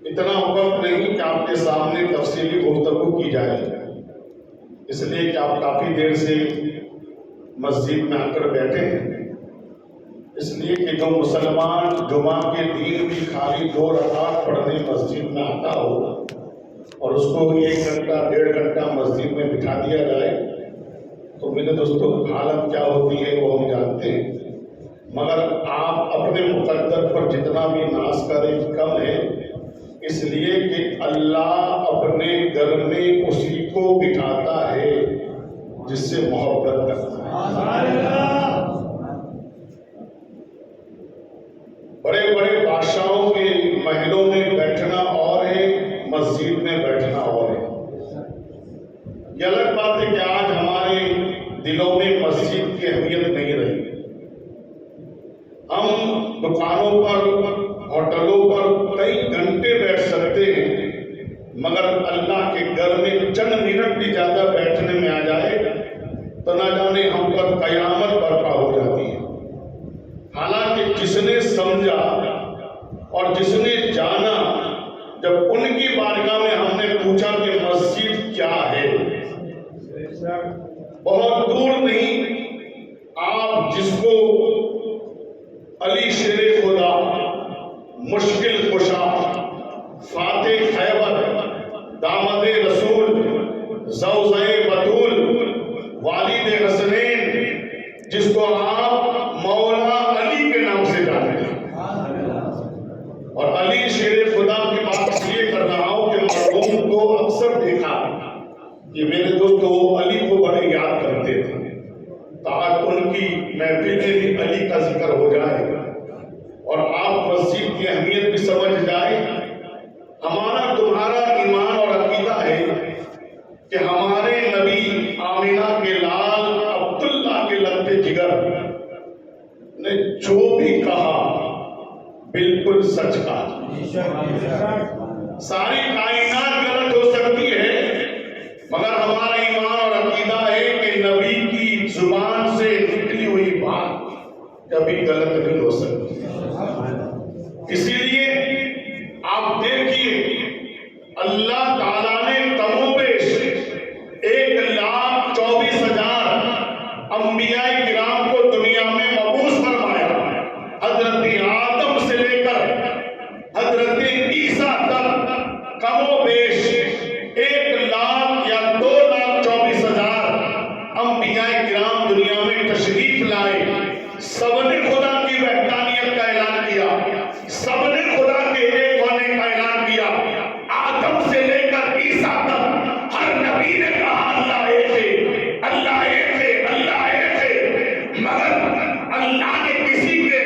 اتنا وقت نہیں کہ آپ کے سامنے تفصیلی گفتگو کی جائے، اس لیے کہ آپ کافی دیر سے مسجد میں آ کر بیٹھے ہیں، اس لیے کہ جو مسلمان جمعہ کے دن بھی خالی 2 رکعت پڑھنے مسجد میں آتا ہو اور اس کو 1 گھنٹہ 1.5 گھنٹہ مسجد میں بٹھا دیا جائے تو میرے دوستوں حالت کیا ہوتی ہے وہ ہم جانتے ہیں۔ مگر آپ اپنے مقدر پر جتنا بھی ناز کریں کم ہے، اس لیے کہ اللہ اپنے گھر میں اسی کو بٹھاتا ہے جس سے محبت کرتا ہے۔ بڑے بڑے بادشاہوں کے محلوں میں بیٹھنا اور ہے، مسجد میں بیٹھنا اور ہے۔ یہ الگ بات ہے کہ آج ہمارے دلوں میں مسجد کی اہمیت نہیں رہی۔ ہم دکانوں پر، ہوٹلوں پر کئی گھنٹے بیٹھ سکتے ہیں، مگر اللہ کے گھر میں چند منٹ بھی زیادہ بیٹھنے میں آ جائے تو نہ جانے ہم پر قیامت برپا ہو جاتی ہے۔ حالانکہ جس نے سمجھا اور جس نے جانا، جب ان کی بارگاہ میں ہم نے پوچھا کہ مسجد کیا ہے، بہت دور نہیں، آپ جس کو علی شیر خدا، مشکل کشا، فاتح خیبر، دامد رسول، زوزہ بطول، والد حسنین، جس کو آپ مولا علی کے نام سے جانتے ہیں، اور علی شیر خدا کی بات اس لیے کر رہا ہوں کہ مرحوم کو اکثر دیکھا کہ میرے دوست وہ علی کو بڑے یاد کرتے تھے، تاکہ ان کی محفل میں بھی علی کا ذکر ہو جائے اور آپ مسجد کی اہمیت بھی سمجھ جائیں۔ ہمارا تمہارا ایمان اور عقیدہ ہے کہ ہمارے نبی آمینہ کے لال عبداللہ کے لگتے جگر نے جو بھی کہا بالکل سچ کہا۔ ساری کائنات غلط ہو سکتی ہے، مگر ہمارا ایمان اور عقیدہ ہے کہ نبی کی زبان سے نکلی ہوئی بات کبھی غلط نہیں ہو سکتی۔ اسی لیے آپ دیکھیے اللہ تعالیٰ نے کم و بیش 1,24,000 انبیاء کرام کو دنیا میں مبعوث فرمایا، حضرت آدم سے لے کر حضرت عیسیٰ تک کم و بیش 1,00,000 یا 2,24,000 انبیاء کرام دنیا میں تشریف لائے۔ سب نے خدا کی وحدانیت کا اعلان کیا، سب نے خدا کے ایک ہونے کا اعلان کیا۔ آدم سے لے کر عیسیٰ تک ہر نبی نے کہا اللہ ایک ہے، اللہ ایک ہے، اللہ ایک ہے، مگر اللہ نے کسی کے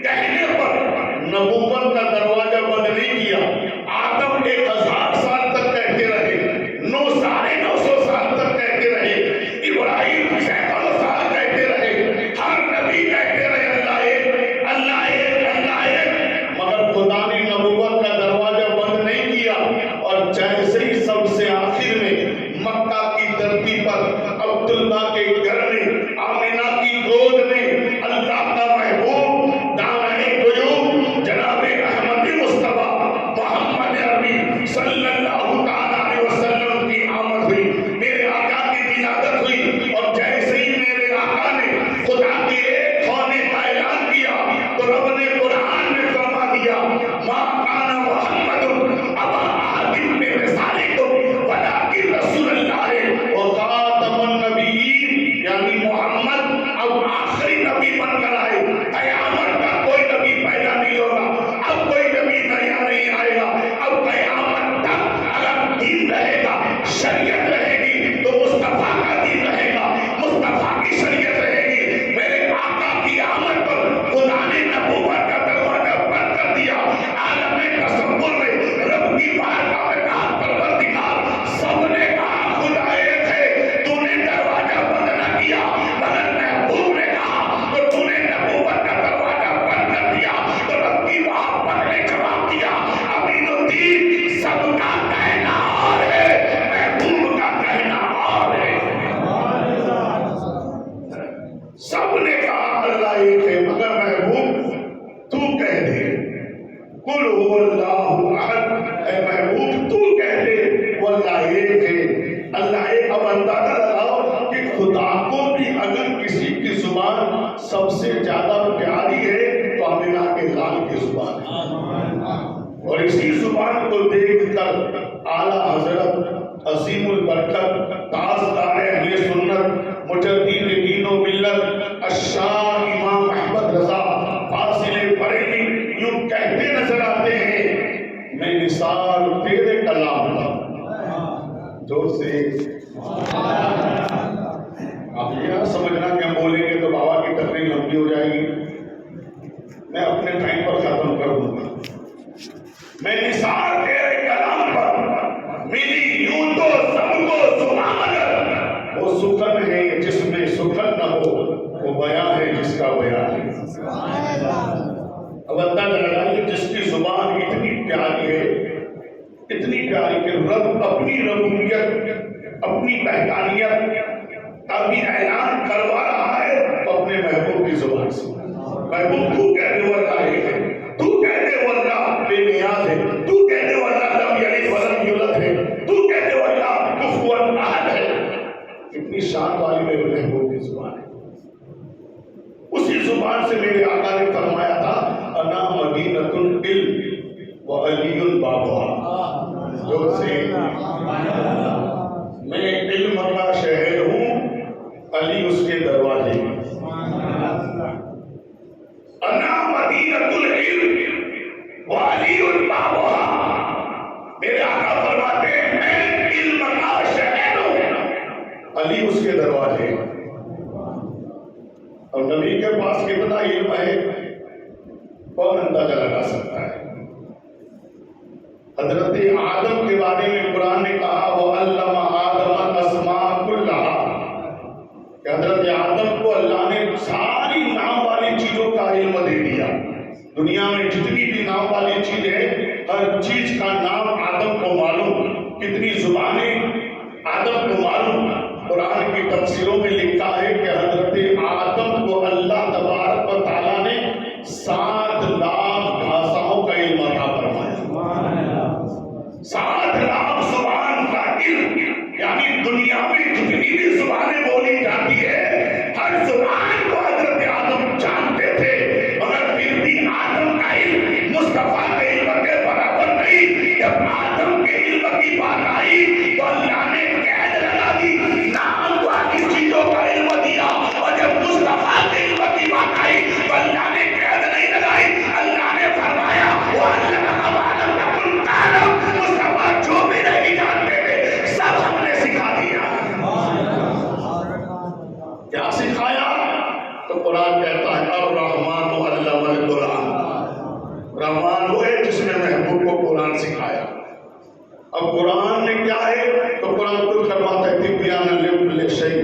کہنے پر نبوت کا دروازہ بند نہیں کیا۔ آدم 1,000 سال تک کہتے رہے، نوح 950 سال تک کہتے رہے، ابراہیم سینکڑوں سال کہتے رہے، ہر نبی کہتے رہے اللہ ایک، اللہ ایک، اللہ ایک، مگر قل هو اللہ احد، اے محبوب تو کہہ دے وہ اللہ ایک ہے، اللہ ایک۔ اب اندازہ لگاؤ کہ خدا کو بھی اگر کسی کی زبان سب سے زیادہ پیاری ہے تو آمنہ کے لال کی زبان ہے، اور اسی زبان کو دیکھ کر اعلیٰ حضرت عظیم البرکت تاجدار اہل سنت مجدد دین و ملت الشاہ امام احمد رضا فاضل بریلوی یوں کہتے نظر آتے ہیں، میں نثار تیرے کلام کا، زور سے آپ یہ نہ سمجھنا کہ ہم بولیں گے تو بابا کی تقریر لمبی ہو جائے گی، میں اپنے ٹائم پر ختم کر دوں گا۔ میں نثار تیرے کلام پر ملی یوں تو سب کو سبحان، وہ سخن ہے جس میں سخن نہ ہو، وہ بیان ہے جس کا بیان ہے۔ اب اندازہ لگائیے جس کی زبان اتنی پیاری ہے، اتنی پیاری کہ رب اپنی ربوبیت اپنی وحدانیت ابھی اعلان کروا رہا ہے تو اپنے محبوب کی زبان سے، محبوب تو کہہ دے وہ اللہ ایک ہے، تو کہہ دے وہ اللہ بے نیاز ہے، تو کہہ دے وہ اللہ لم یلد ولم یولد ہے، تو کہہ دے وہ اللہ کفوا احد ہے۔ اتنی شان والی میرے محبوب کی زبان ہے، اسی زبان سے میرے آقا نے فرمایا تھا انا مدینۃ العلم وعلی بابها، جو سے میں علم کا شہر ہوں، علی اس کے دروازے، انا مدینۃ العلم وعلی بابها، میرے آقا فرماتے ہیں میں علم کا شہر ہوں، علی اس کے دروازے۔ اور نبی کے پاس کتنا علم ہے کون اندازہ لگا سکتا ہے؟ حضرت آدم کے بارے میں قرآن نے کہا وَعَلَّمَ آدَمَ الْأَسْمَاءَ كُلَّهَا، کہ حضرت آدم کو اللہ نے ساری نام والی چیزوں کا علم دے دیا۔ دنیا میں جتنی بھی نام والی چیز ہے ہر چیز کا نام آدم کو معلوم، کتنی زبانیں آدم کو معلوم۔ قرآن کی تفسیروں میں لکھا ہے کہ حضرت آدم کو اللہ تبارک و تعالیٰ نے 7 لاکھ بھاشاؤں کا علم عطا فرمایا، 7 لاکھ زبان کا علم، یعنی دنیا میں جتنی بھی زبانیں بولی جاتی ہے ہر زبان کو حضرت آدم جانتے تھے، مگر پھر بھی آدم کا علم مصطفیٰ کے علم کے برابر نہیں۔ جب آدم کے علم کی بات آئی تو اللہ نے قید لگا دی، نام والی چیزوں کا علم دیا، اور جب مصطفیٰ کے علم کی بات آئی تو اللہ نے قید نہیں لگائی، اللہ نے فرمایا وَعَلَّمَكَ مَا لَمْ تَكُن تَعْلَمْ، مصطفیٰ جو بھی نہیں جانتے تھے سب ہم نے سکھا دیا۔ کیا سکھایا؟ تو قرآن کہتا ہے الرحمن علم القرآن، رحمان وہ ہے جس نے محبوب کو قرآن سکھایا۔ اب قرآن نے کیا ہے تو قرآن خود فرماتا ہے تبیانا لکل شیء،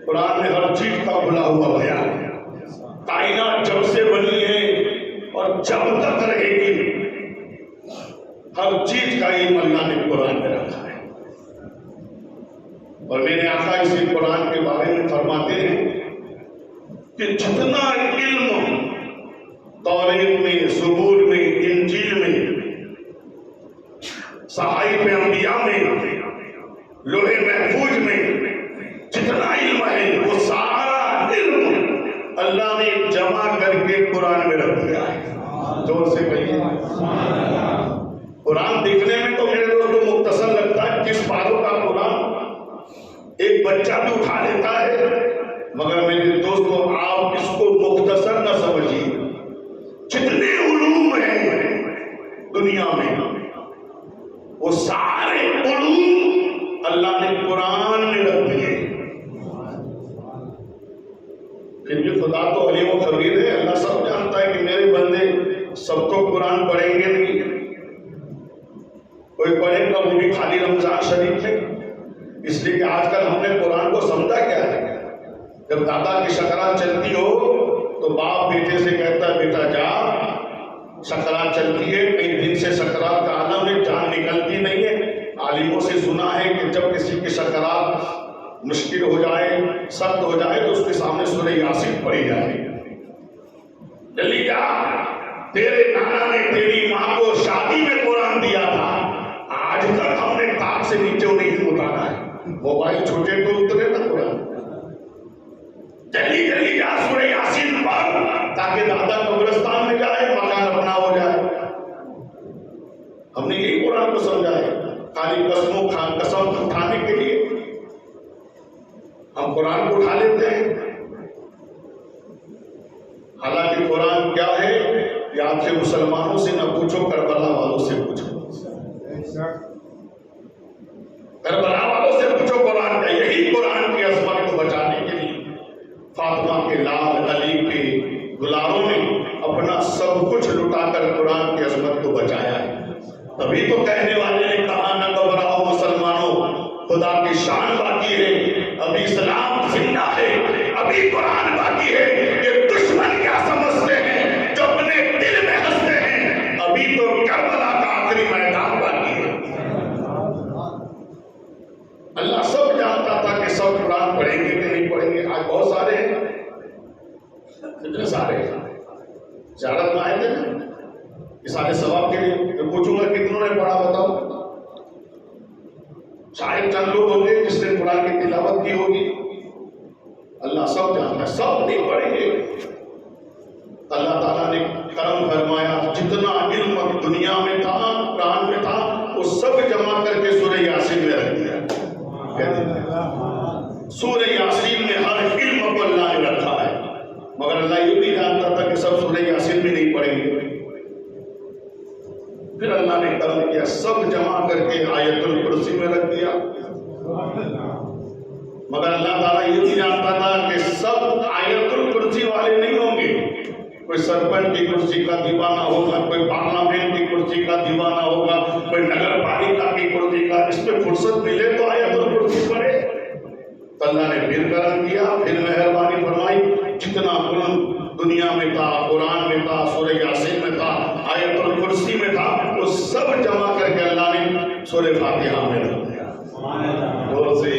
قرآن میں ہر چیز کا کھلا ہوا بیان ہے۔ کائنات جب سے بنی ہے اور جب تک رہے گی ہر چیز کا علم اللہ نے قرآن میں رکھا ہے۔ اور میرے آقا اسی قرآن کے بارے میں فرماتے ہیں کہ جتنا علم توریت میں، زبور میں، انجیل میں، صحائف انبیاء میں، لوح محفوظ میں جتنا علم ہے وہ سارا علم اللہ نے جمع کر کے قرآن میں رکھ دیا ہے۔ زور سے کہیے قرآن دیکھنے میں تو میرے دوستوں مختصر لگتا ہے، کس پاروں کا قرآن ایک بچہ بھی اٹھا لیتا ہے، مگر میرے دوستوں آپ اس کو مختصر نہ سمجھیے، جتنے علوم ہیں دنیا میں وہ سارے علوم اللہ نے قرآن میں رکھ دیے۔ پھر بھی خدا تو علیم و خبیر ہے، اللہ سب جانتا ہے کہ میرے بندے سب تو قرآن پڑھیں گے نہیں، کوئی پڑھے گا وہ بھی خالی رمضان شریف ہے۔ اس لیے کہ آج کل ہم نے قرآن کو سمجھا کیا ہے، جب دادا کی شکرات چلتی ہو تو باپ بیٹے سے کہتا ہے بیٹا جا، سکرات چلتی ہے، کئی دن سے سکرات کا عالم ہے، جان نکلتی نہیں ہے۔ عالموں سے سنا ہے کہ جب کسی کی سکرات مشکل ہو جائے، سخت ہو جائے تو اس کے سامنے سورہ یاسین پڑھی جائے، جلدی جا، تیرے نانا نے تیری ماں کو شادی میں قرآن دیا تھا، آج تک ہم نے تاک سے نیچے نہیں اتارا ہے۔ موبائل چھوٹے تو اترے نا قرآن، جلدی جلدی جا سورہ یاسین پڑھ تاکہ دادا قبرستان میں جائے، مکان اپنا ہو جائے۔ ہم نے یہی قرآن کو سمجھا ہے، خالی قسم کھانے کے لیے ہم قرآن کو اٹھا لیتے ہیں۔ حالانکہ قرآن کیا ہے یہ آپ سے مسلمانوں سے نہ پوچھو، کربلا والوں سے پوچھو، کربلا والوں سے پوچھو قرآن کا۔ یہی قرآن کی عظمت کو بچانے کے لیے فاطمہ کے لال علی کے دلاروں نے اپنا سب کچھ لٹا کر قرآن کی عظمت کو بچایا ہے۔ تبھی تو کہنے والے نے کہا نہ گھبراؤ مسلمانوں، خدا کی شان باقی ہے، ابھی اسلام زندہ ہے، ابھی قرآن باقی ہے۔ یہ دشمن کیا سمجھتے ہیں جو اپنے دل میں ہنستے ہیں، ابھی تو کربلا کا آخری میدان باقی ہے۔ اللہ سب جانتا تھا کہ سب قرآن پڑھیں گے کہ نہیں پڑھیں گے۔ آج بہت سارے ہیں، کتنے سارے زیارت میں آئے تھے نا یہ سارے ثواب کے لیے، میں پوچھوں گا کتنوں نے پڑھا بتاؤ؟ شاید چند لوگ ہوں گے جس نے قرآن کی تلاوت کی ہوگی۔ اللہ سب جانتا ہے، سب نہیں پڑھیں گے۔ اللہ تعالیٰ نے کرم فرمایا، جتنا علم دنیا میں تھا قرآن میں تھا وہ سب جمع کر کے سورہ یاسین میں رکھ دیا۔ سورہ یاسین میں ہر علم کو اللہ نے رکھا ہے، مگر اللہ یہ بھی جانتا تھا کہ سب سورہ یاسین بھی نہیں پڑھیں گے۔ پھر اللہ نے کرم کیا، سب جمع کر کے آیت الکرسی میں رکھ دیا۔ مگر اللہ تعالیٰ یہ بھی جانتا تھا کہ سب آیت الکرسی والے نہیں ہوں گے۔ کوئی سرپنچ کی کرسی کا دیوانہ ہوگا، کوئی پارلیمنٹ کی کرسی کا دیوانہ ہوگا، کوئی نگر پالیکا کی کرسی کا، اس میں فرصت ملے تو آیت الکرسی پڑھے۔ تو اللہ نے پھر کرم کیا، پھر مہربانی فرمائی، جتنا علم دنیا میں تھا، قرآن میں تھا، سورہ یاسین میں تھا، آیت الکرسی میں تھا، وہ سب جمع کر کے اللہ نے سورہ فاتحہ میں رکھ دیا۔ دور سے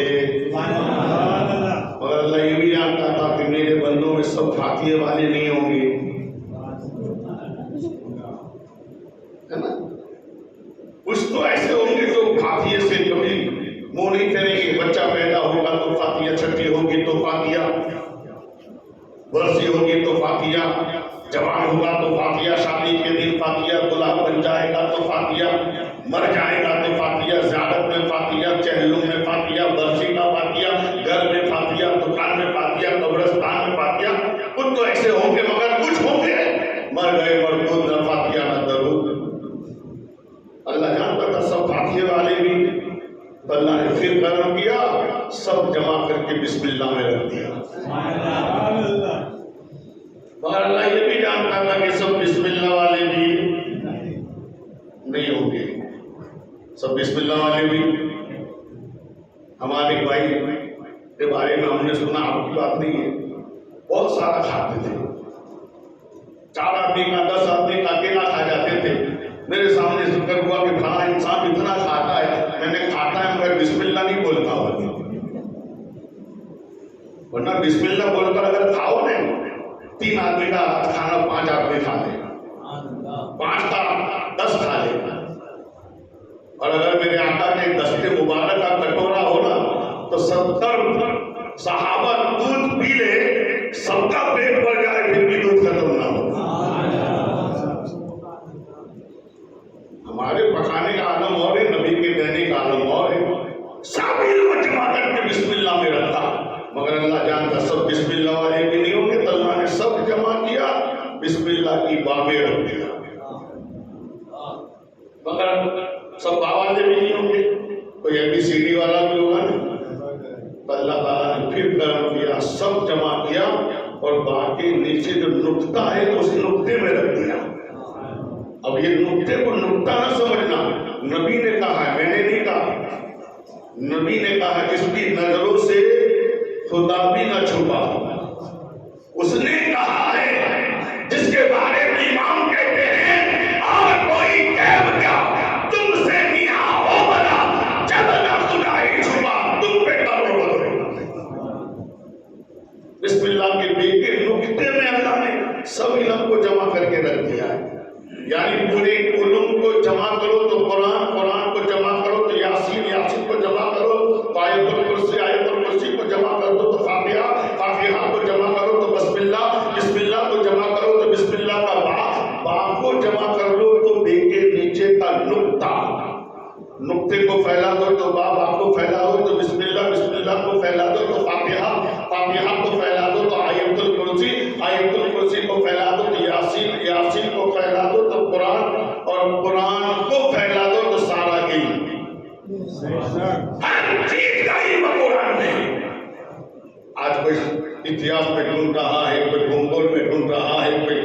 مگر اللہ یہ بھی جانتا تھا کہ میرے بندوں میں سب فاتحہ والے نہیں ہوں گے، ہے نا؟ کچھ تو ایسے ہوں گے جو فاتحہ سے کبھی منہ نہیں پھیریں گے۔ بچہ پیدا ہوگا تو فاتحہ، چھٹی ہوگی تو فاتحہ، برسی ہوگی تو فاتحہ، جوان ہوگا تو فاتحہ، شادی کے دن فاتحہ، دلہا بن جائے گا تو فاتحہ، مر جائے گا تو فاتحہ، زیارت میں فاتحہ، چہلم میں فاتحہ، برسی کا فاتحہ، گھر میں فاتحہ، دکان میں فاتحہ، قبرستان میں فاتحہ۔ کچھ تو ایسے ہوں گے، مگر کچھ ہوں گے مر گئے مردود، نہ فاتحہ نہ درود۔ اللہ جانتا تھا سب فاتحہ والے بھی، تو اللہ نے پھر کرم کیا، سب جمع کر کے بسم اللہ میں رکھ دیا۔ مگر اللہ یہ بھی جانتا تھا کہ سب بسم اللہ والے بھی نہیں ہوں گے، سب بسم اللہ والے بھی۔ ہمارے بھائی کے بارے میں ہم نے سنا، آپ کی بات نہیں ہے، بہت سارا کھاتے تھے، 4 آدمی کا 10 آدمی کا اکیلا کھا جاتے تھے۔ میرے سامنے ذکر ہوا کہ فلاں انسان اتنا کھاتا ہے، میں نے کھاتا ہے مگر بسم اللہ نہیں بولتا ہوا، ورنہ بسم اللہ بول کر اگر کھاؤ نا 3 آدمی کا کھانا 5 آدمی کھا لے، 5 کا 10 کھا لے۔ اور اگر میرے آقا کے دست مبارک کا کٹورا ہونا تو 70 صحابہ دودھ پی لے، سب کا پیٹ بھر جائے پھر بھی دودھ ختم نہ ہو۔ ہمارے پکانے کا عالم اور ہے، نبی کے دینے کا عالم اور ہے۔ سب علم جمع کر کے بسم اللہ میں رکھا، مگر اللہ جانتا سب بسم اللہ والے بھی نہیں ہوں گے، تو اللہ نے سب جمع کیا، بسم اللہ کی بابیں رکھ دیا۔ مگر سب والے بھی نہیں ہوں گے، کوئی ABCD والا بھی ہوگا نا، تو اللہ تعالیٰ نے پھر کرم کیا، سب جمع کیا، اور باقی نیچے جو نقطہ ہے اس نقطے میں رکھ دیا۔ اب یہ نقطے کو نقطہ نہ سمجھنا، نبی نے کہا ہے، میں نے نہیں کہا، نبی نے کہا جس کی نظروں سے خدا بھی نہ چھپا، اس نے کہا ہے جس کے بارے میں امام کہتے ہیں اور کوئی غیب کیا تم سے نیا ہو بنا، جب نہ خدا ہی چھپا تم پہ کرو بسم اللہ کے بے کے نقطے میں اللہ نے سب علم کو جمع کر کے رکھ دیا ہے۔ یعنی پورے علوم کو جمع کرو تو قرآن، قرآن کو جمع کرو تو یاسین، یاسین کو جمع کرو تو آیت الکرسی، آیت الکرسی کو جمع کر دو تو فاتحہ، فاتحہ کو جمع کرو تو بسم اللہ، بسم اللہ کو جمع کرو تو بسم اللہ کا با، با کو جمع کر لو تو بے کے نیچے کا نقطہ، نقطے کو پھیلا دو تو با، با کو پھیلا دو تو بسم اللہ، بسم اللہ کو پھیلا دو تو فاتحہ، فاتحہ کو پھیلا دو تو آیت الکرسی، آیت الکرسی کو پھیلا دو تو یاسین، یاسین کو پھیلا دو تو قرآن، اور قرآن کو پھیلا دو تو سارا علم، ہر چیز کا علم قرآن میں۔ آج کوئی اتہاس میں ڈھونڈ رہا ہے، کوئی بھونگول میں ڈھونڈ رہا ہے، کوئی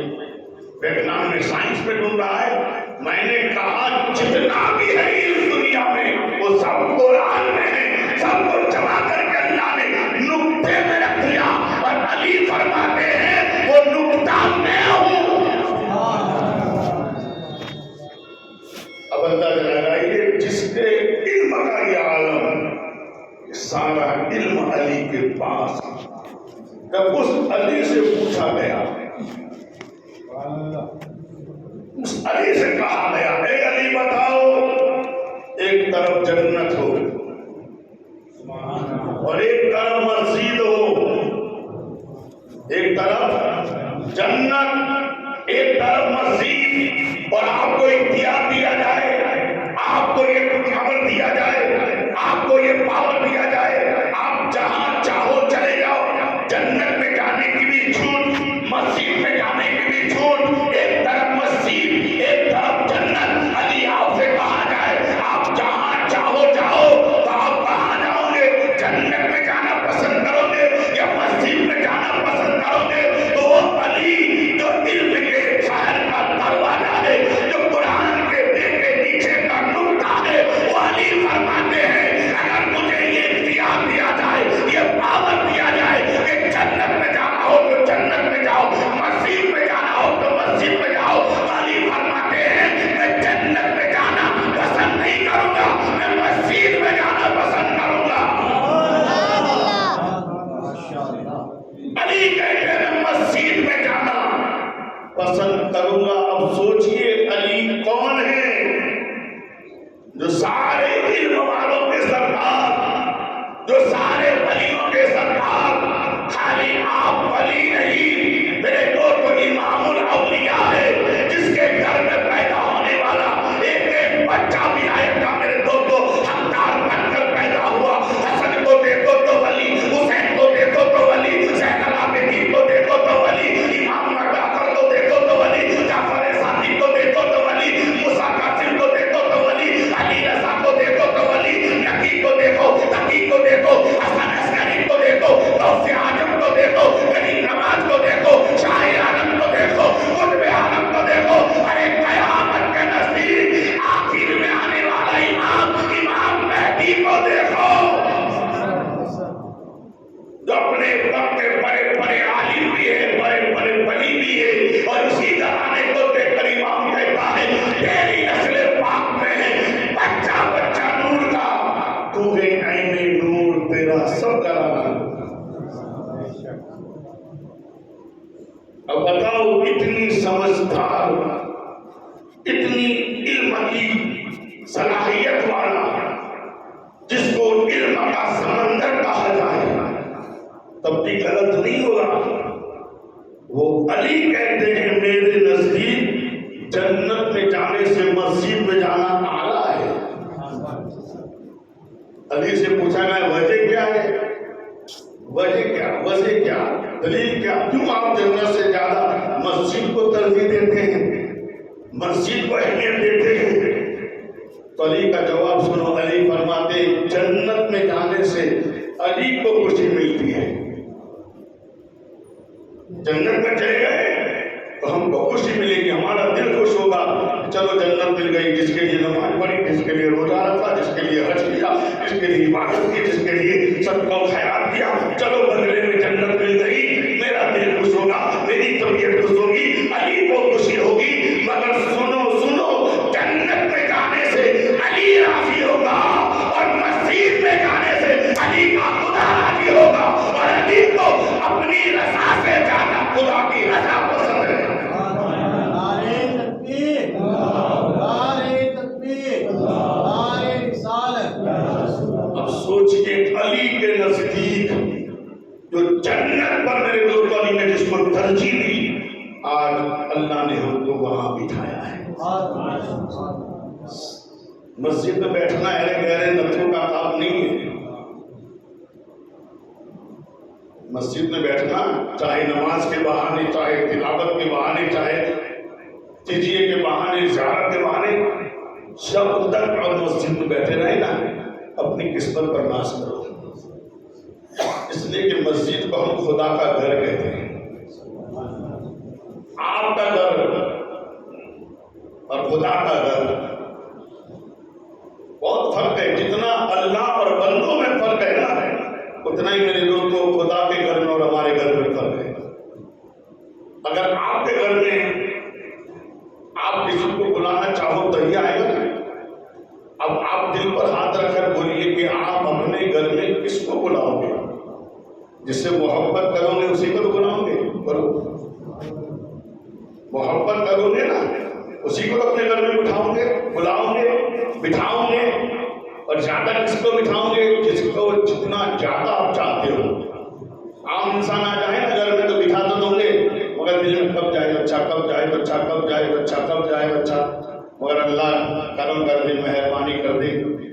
ویگنان میں سائنس میں ڈھونڈ رہا ہے، میں نے کہا جتنا بھی ہے علم دنیا میں وہ سب قرآن میں ہے، سب کو جمع کر کے اللہ نے نقطے میں رکھ دیا، اور علی فرماتے ہیں وہ نقطہ میں ہوں۔ اب اندازہ لگائیے جس کے علم کا یہ عالم، سارا علم علی کے پاس، جب اس علی سے پوچھا گیا، اس علی سے کہا گیا اے علی بتاؤ، ایک طرف جنت ہو اور ایک طرف مسجد ہو، ایک طرف جنت ایک طرف مسجد، اور آپ کو اختیار دیا جائے، آپ کو یہ خبر دیا جائے، آپ کو یہ پاور دیا جائے، آپ جہاں چاہو چلے جاؤ، جنت میں جانے کی بھی چھوٹ، مسجد میں جانے کی بھی چھوٹ، ایک طرف مسجد ایک طرف جنت، علی آپ سے کہا جائے آپ جہاں چاہو جاؤ تو آپ کہاں جاؤ گے؟ جنت میں جانا پسند کرو گے یا مسجد میں جانا پسند کرو گے؟ تو وہ علی جو علم کے شہر کا دروازہ ہے، جو قرآن کے دیکھے نیچے کا نقطہ ہے، وہ علی فرماتے ہیں اگر مجھے یہ اختیار دیا جائے، یہ پاور دیا جائے کہ جنت میں جانا ہو تو جنت میں جاؤ، مسجد میں جانا ہو تو مسجد میں جاؤ، علی فرماتے ہیں میں جنت میں جانا پسند نہیں کروں گا، میں مسجد میں جانا پسند کروں گا۔ علی کہتے ہیں میں مسجد میں جانا پسند کروں گا۔ اب سوچئے علی کون ہے؟ جو سارے علم والوں کے سردار، جو سارے ولیوں کے سردار، خالی آپ ولی نہیں، میرے دوست امام الاولیاء ہے، جس کے گھر میں پیدا ہونے والا ایک ایک بچہ بھی آئے گا میرے دوستو حقدار بن کر پیدا ہوا۔ حسن کو دیکھو تو ولی، حسین کو دیکھو تو ولی، زین العابدین کو دیکھو تو ولی، امام جعفر کو دیکھو تو ولی، جعفر صادق کو دیکھو تو ولی، موسیٰ کاظم کو دیکھو تو ولی، علی رضا کو دیکھو تو ولی، نقی کو دیکھو، تقی کو دیکھو، حسن عسکری کو دیکھو، غوث اعظم کو دیکھو، غریب نواز کو دیکھو، شاہ عالم کو دیکھو، قطب عالم کو دیکھو، ارے قیامت کے نزدیک آخر میں آنے والا امام، امام مہدی کو دیکھو، جو اپنے وقت کے بڑے بڑے عالم بھی ہے، بڑے بڑے ولی بھی ہے، اور اسی زمانے کو دیکھ کر امام کہتا ہے تیری نسل پاک میں ہے بچہ بچہ نور کا، تو ہے عین نور تیرا سب کرانا۔ اب بتاؤ اتنی سمجھدار، اتنی علم کی صلاحیت والا، جس کو علم کا سمندر کہا جائے، تب بھی غلط نہیں ہوگا۔ وہ علی کہتے ہیں میرے نزدیک جنت میں جانے سے مسجد میں جانا اعلیٰ ہے۔ علی سے پوچھا گیا وجہ کیا ہے؟ وجہ کیا؟ وجہ کیا؟ دلیل کیا؟ کیوں آپ جنت سے زیادہ مسجد کو ترجیح دیتے ہیں، مسجد کو اہمیت دیتے ہیں؟ تو علی کا جواب سنو، علی فرماتے جنت میں جانے سے علی کو خوشی ملتی ہے۔ جنت میں چلے گئے تو ہم کو خوشی ملے گی، ہمارا دل خوش ہوگا، چلو جنت مل گئی، جس کے لیے نماز پڑھی، جس کے لیے روزہ رکھا، جس کے لیے حج کیا، جس کے لیے عبادت کی، جس کے لیے صدقہ و خیرات کیا، چلو بدلے میں جنت مل گئی، میرا دل خوش ہوگا، میری طبیعت خوش ہوگی، علی کو خوشی ہوگی۔ مگر سنو سنو، جنت میں جانے سے علی راضی ہوگا اور مسجد میں جانے سے علی کا خدا راضی ہوگا، اور علی کو اپنی رضا سے زیادہ خدا کی رضا پسند ہے۔ وہاں بٹھایا ہے۔ مسجد میں بیٹھنا ارے گہرے نتھوں کا کام نہیں ہے۔ مسجد میں بیٹھنا چاہے نماز کے بہانے، چاہے تلاوت کے بہانے، چاہے تجزیے کے بہانے، زیارت کے بہانے، جب تک اور مسجد میں بیٹھے رہے نا اپنی قسمت پر ناز کرو، اس لیے کہ مسجد کو ہم خدا کا گھر کہتے ہیں۔ آپ کا گھر اور خدا کا گھر بہت فرق ہے۔ جتنا اللہ اور بندوں میں فرق ہے نا اتنا ہی میرے دوستوں خدا کے گھر میں اور ہمارے گھر میں فرق ہے۔ اگر آپ کے گھر میں آپ کسی کو بلانا چاہو تو یہ آئے گا۔ اب آپ دل پر ہاتھ رکھ کر بولیے کہ آپ اپنے گھر میں کس کو بلاؤ گے؟ جس سے محبت کرو گے اسی کو تو بلاؤ گے۔ کرو محبت کرو گے نا اسی کو تو اپنے گھر میں بٹھاؤ گے، بلاؤ گے، بٹھاؤ گے۔ اور زیادہ کس کو بٹھاؤ گے؟ جس کو جتنا زیادہ آپ چاہتے ہو۔ عام انسان آ جائے نا گھر میں تو بٹھا تو دو گے، مگر دل میں کب جائے بچہ، کب جائے بچہ، کب جائے بچہ، کب جائے بچہ۔ مگر اللہ کرم کر دے، مہربانی کر دے،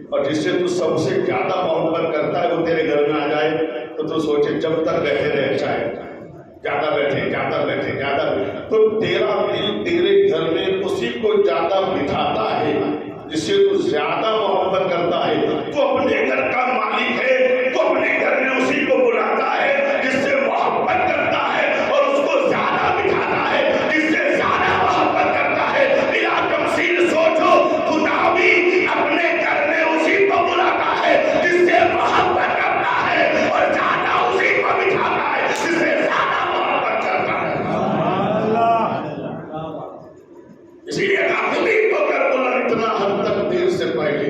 اور جس سے تو سب سے زیادہ محبت کرتا ہے وہ تیرے گھر میں آ جائے تو تو سوچے جب تک بیٹھے رہے اچھا ہے، زیادہ بیٹھے، زیادہ بیٹھے، زیادہ بیٹھے۔ تو تیرا دل تیرے گھر میں اسی کو زیادہ بٹھاتا ہے جس سے تو زیادہ محبت کرتا ہے۔ تو اپنے گھر کا مالک ہے، تو اپنے گھر میں اسی کو بلاتا ہے جس سے محبت کرتا ہے اور اس کو زیادہ بٹھاتا ہے جس سے زیادہ محبت کرتا ہے۔ بلا تمثیل سوچو، خدا بھی اپنے گھر میں اسی کو بلاتا ہے جس سے محبت کرتا ہے اور زیادہ اسی کو بٹھاتا ہے جس سے زیادہ محبت کرتا ہے۔ اسی لیے خود کو کر بولا اتنا حد تک دیر سے پہلے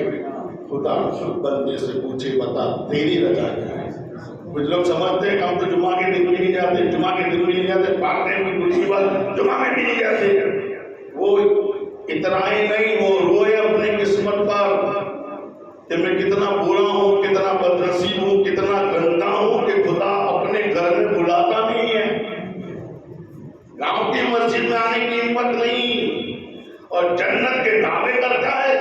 خدا خود بندے سے پوچھے بتا تیری رضا کیا ہے۔ کچھ لوگ سمجھتے ہیں کہ ہم تو جمعہ کے دن بھی نہیں جاتے، جمعہ کے دن بھی نہیں جاتے، پاک ٹائم کی دوسری بات جمعہ میں بھی نہیں جاتے۔ وہ اتنا ہی نہیں، وہ روئے اپنی قسمت پر کہ میں کتنا برا ہوں، کتنا بدنصیب ہوں، کتنا گندا ہوں کہ خدا اپنے گھر میں بلاتا نہیں ہے۔ گاؤں کی مسجد میں آنے کی ہمت نہیں، اور جنت کے دعوے کرتا ہے۔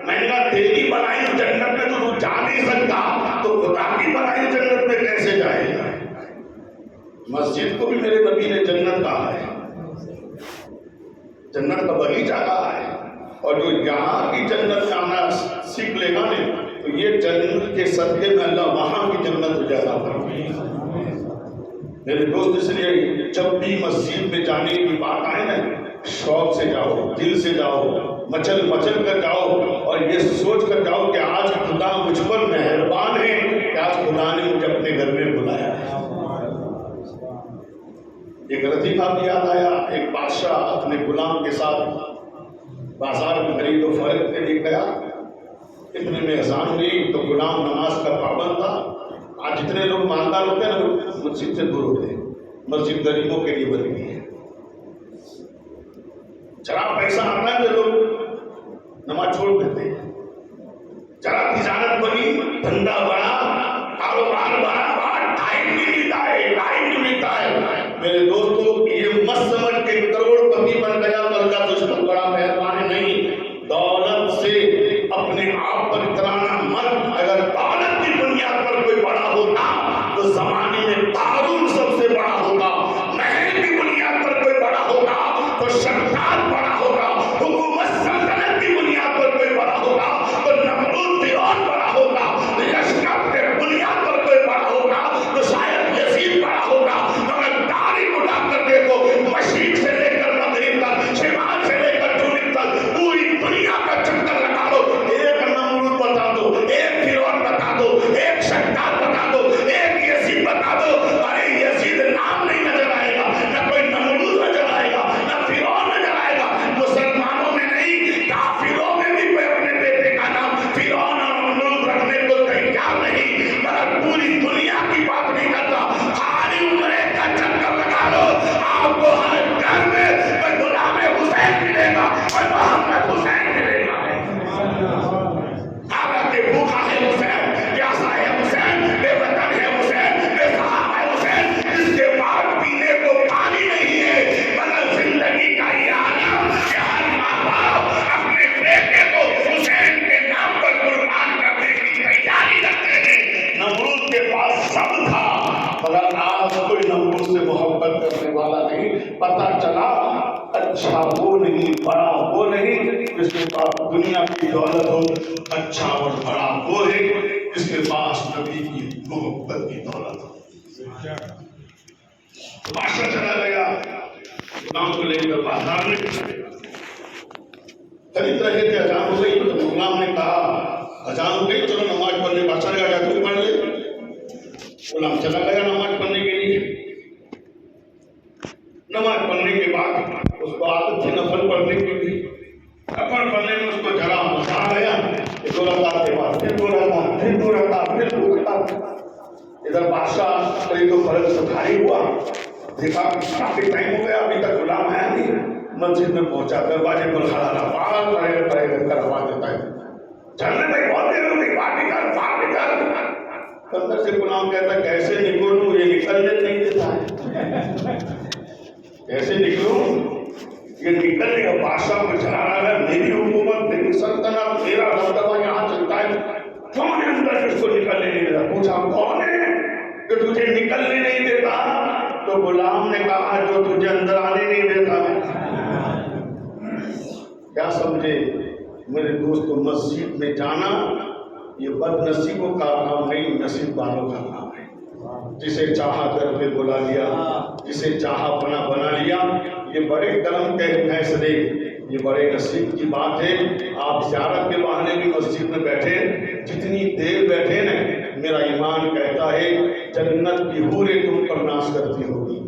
میں نے کہا تیری بنائی جنت میں تو جا نہیں سکتا، تو خدا کی بنائی جنت میں کیسے جائے گا؟ مسجد کو بھی میرے نبی نے جنت کہا ہے، جنت کا باغیچہ کہا ہے۔ اور جو یہاں کی جنت جانا سیکھ لے گا نا تو یہ جنت کے صدقے میں اللہ وہاں کی جنت اجازت کرے۔ میرے دوست اس لیے جب بھی مسجد میں جانے کی بات آئے نا شوق سے جاؤ، دل سے جاؤ، مچل مچل کر جاؤ، اور یہ سوچ کر جاؤ کہ آج خدا مجھ پر مہربان ہے کہ آج خدا نے مجھے اپنے گھر میں بلایا ہے۔ ایک لطیفہ بھی یاد آیا، ایک بادشاہ اپنے غلام کے ساتھ بازار میں خرید و فروخت کے لیے گیا۔ اتنے میں اذان ہوئی تو غلام نماز کا پابند تھا۔ آج جتنے لوگ مالدار ہوتے ہیں نا وہ مسجد سے دور ہوتے ہیں، مسجد غریبوں کے لیے بنی ہوئی ہے۔ ذرا پیسہ آتا ہے تو لوگ نماز چھوڑ دیتے ہیں۔ ذرا تجارت بنی، دھندا بڑا، کاروبار بڑا، ٹائم نہیں ملتا ہے، ٹائم نہیں ملتا ہے۔ میرے دوستوں یہ مت سمجھ کے کروڑ پتی بن گیا تو اللہ تجھ پر بڑا مہربان نہیں۔ دولت سے اپنے آپ پر اترانا مت۔ اگر دولت کی بنیاد پر کوئی بڑا ہوتا تو زمانے میں قارون سب سے بڑا ہوگا، محل کی بنیاد پر کوئی بڑا ہوگا تو شداد بڑا ہوگا، حکومت سلطنت کی بنیاد پر کوئی بڑا ہوگا تو نمرود فرعون بڑا ہوگا، لشکر نہیں جس کے پاس دنیا کی دولت ہو، اچھا اور بڑا وہ ہے جس کے پاس نبی کی محبت کی دولت ہو۔ بادشاہ چلا گیا غلام کو لے کر بازار میں، خرید رہے تھے، اذان ہو گئی، غلام نے کہا اذان ہو گئی، چلو نماز پڑھنے۔ بادشاہ نے کہا تم پڑھ لے۔ غلام چلا گیا نماز پڑھنے کے لیے۔ نماز پڑھنے کے بعد اس کو عادت تھی نفل پڑھنے کی بھی، نفل پڑھنے میں اس کو ذرا مزہ آ گیا، دو رکعت کے بعد پھر 2 رکعت، پھر 2 رکعت، پھر 2 رکعت۔ ادھر بادشاہ قریب و فرض سے بھاری ہوا، دیکھا کہ کافی ٹائم ہو گیا ابھی تک غلام آیا نہیں۔ مسجد میں پہنچا، دروازے پر کھڑا رہا، باہر پڑے کر آواز دیتا ہے چلنے میں بہت دیر ہو گئی، باہر نکل، باہر نکل۔ اندر سے غلام کہتا ہے کیسے نکلوں، یہ نکلنے نہیں دیتا ہے، کیسے نکلوں، یہ نکلنے کا بادشاہ کو چلا رہا ہے، میری حکومت، میری سلطنت، میرا دبدبہ یہاں چلتا ہے، کون ہے اندر جس کو نکلنے نہیں دیتا؟ پوچھا کون ہے جو تجھے نکلنے نہیں دیتا؟ تو غلام نے کہا جو تجھے اندر آنے نہیں دیتا۔ کیا سمجھے میرے دوستو، مسجد میں جانا یہ بد نصیبوں کا کام نہیں، نصیب والوں کا کام ہے۔ جسے چاہا گھر پہ بلا لیا، جسے چاہا بنا لیا، یہ بڑے کرم کے فیصلے، یہ بڑے نصیب کی بات ہے۔ آپ زیارت کے بہانے بھی مسجد میں بیٹھے، جتنی دیر بیٹھے نا، میرا ایمان کہتا ہے جنت کی حوریں تم پر ناز کرتی ہوگی،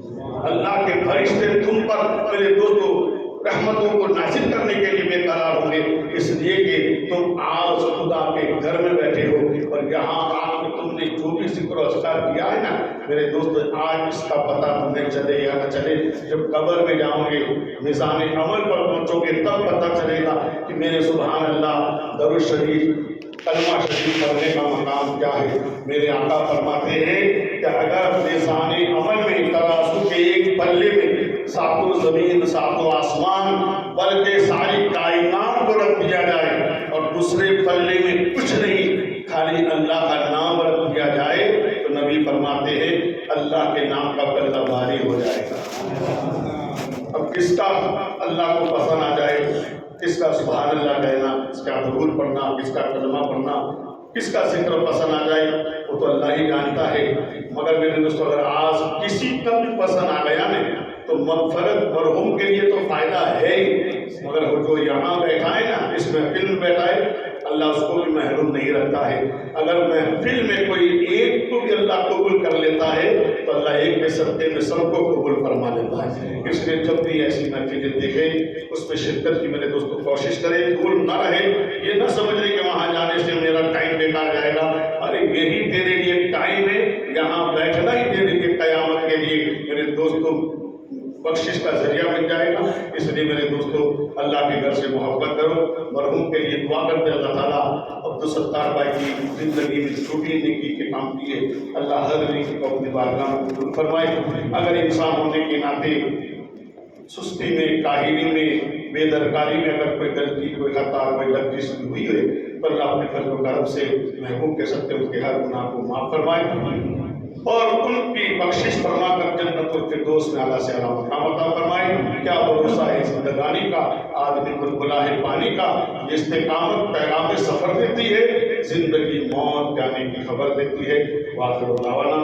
اللہ کے فرشتے تم پر میرے دوستو رحمتوں کو نازل کرنے کے لیے بے قرار ہوں گے، اس لیے کہ تم آج خدا کے گھر میں بیٹھے ہو، اور یہاں آج تم نے جو بھی ذکر و اذکار کیا ہے نا میرے دوست، آج اس کا پتہ تمہیں چلے یا نہ چلے، جب قبر میں جاؤ گے، میزان عمل پر پہنچو گے، تب پتہ چلے گا کہ میرے سبحان اللہ درود شریف کلمہ شریف پڑھنے کا مقام کیا ہے۔ میرے آقا فرماتے ہیں کہ اگر میزان عمل میں ترازو کے ایک پلے میں ساتوں زمین ساتوں آسمان بلکہ ساری کائنات کو رکھ دیا جائے، اور دوسرے پلے میں کچھ نہیں خالی اللہ کا نام رکھ دیا جائے، تو نبی فرماتے ہیں اللہ کے نام کا پلہ بھاری ہو جائے گا۔ اب کس کا اللہ کو پسند آ جائے، کس کا سبحان اللہ کہنا، کس کا درود پڑھنا، کس کا کلمہ پڑھنا، کس کا ذکر پسند آ جائے، وہ تو اللہ ہی جانتا ہے۔ مگر میرے دوستو اگر آج کسی کا بھی پسند آ گیا نا تو مغفرت مرحوم کے لیے تو فائدہ ہے ہی، مگر وہ جو یہاں بیٹھا ہے نا، اس محفل میں بیٹھا ہے، اللہ اس کو بھی محروم نہیں رکھتا ہے۔ اگر محفل میں کوئی ایک کو بھی اللہ قبول کر لیتا ہے تو اللہ ایک کے صدقے میں سب کو قبول فرما لیتا ہے۔ اس لیے جب بھی ایسی محفلیں دیکھیں اس میں شرکت کی میرے دوستوں کوشش کریں، دور نہ رہے، یہ نہ سمجھ رہے کہ وہاں جانے سے میرا ٹائم بیکار جائے گا، ارے یہی تیرے لیے ٹائم ہے، یہاں بیٹھنا ہی تیرے لیے قیامت کے لیے میرے دوستوں بخشش کا ذریعہ بن جائے گا۔ اس لیے میرے دوستو اللہ کے گھر سے محبت کرو، مرحوم کے لیے دعا کرتے اللہ تعالیٰ عبدالستار بھائی کی زندگی میں چھوٹی نیکی کے کام کیے، اللہ ہر نیکی کو اپنی بارگاہ میں قبول فرمائے۔ اگر انسان ہونے کے ناطے سستی میں، کاہلی میں، بے درکاری میں اگر کوئی غلطی، کوئی خطا، کوئی لغزش ہوئی ہے تو اللہ اپنے فضل و کرم سے محبوب کے سکتے اس کے ہر گناہ کو معاف فرمائے اور ان کی بخشش فرما کر جنت الفردوس میں اعلیٰ سے اعلیٰ مقام عطا فرمائے۔ کیا بھروسہ ہے زندگانی کا، آدمی بلبلا ہے پانی کا، یہ استقامت پیغام سفر دیتی ہے، زندگی موت جانے کی خبر دیتی ہے۔ واخر دعوانا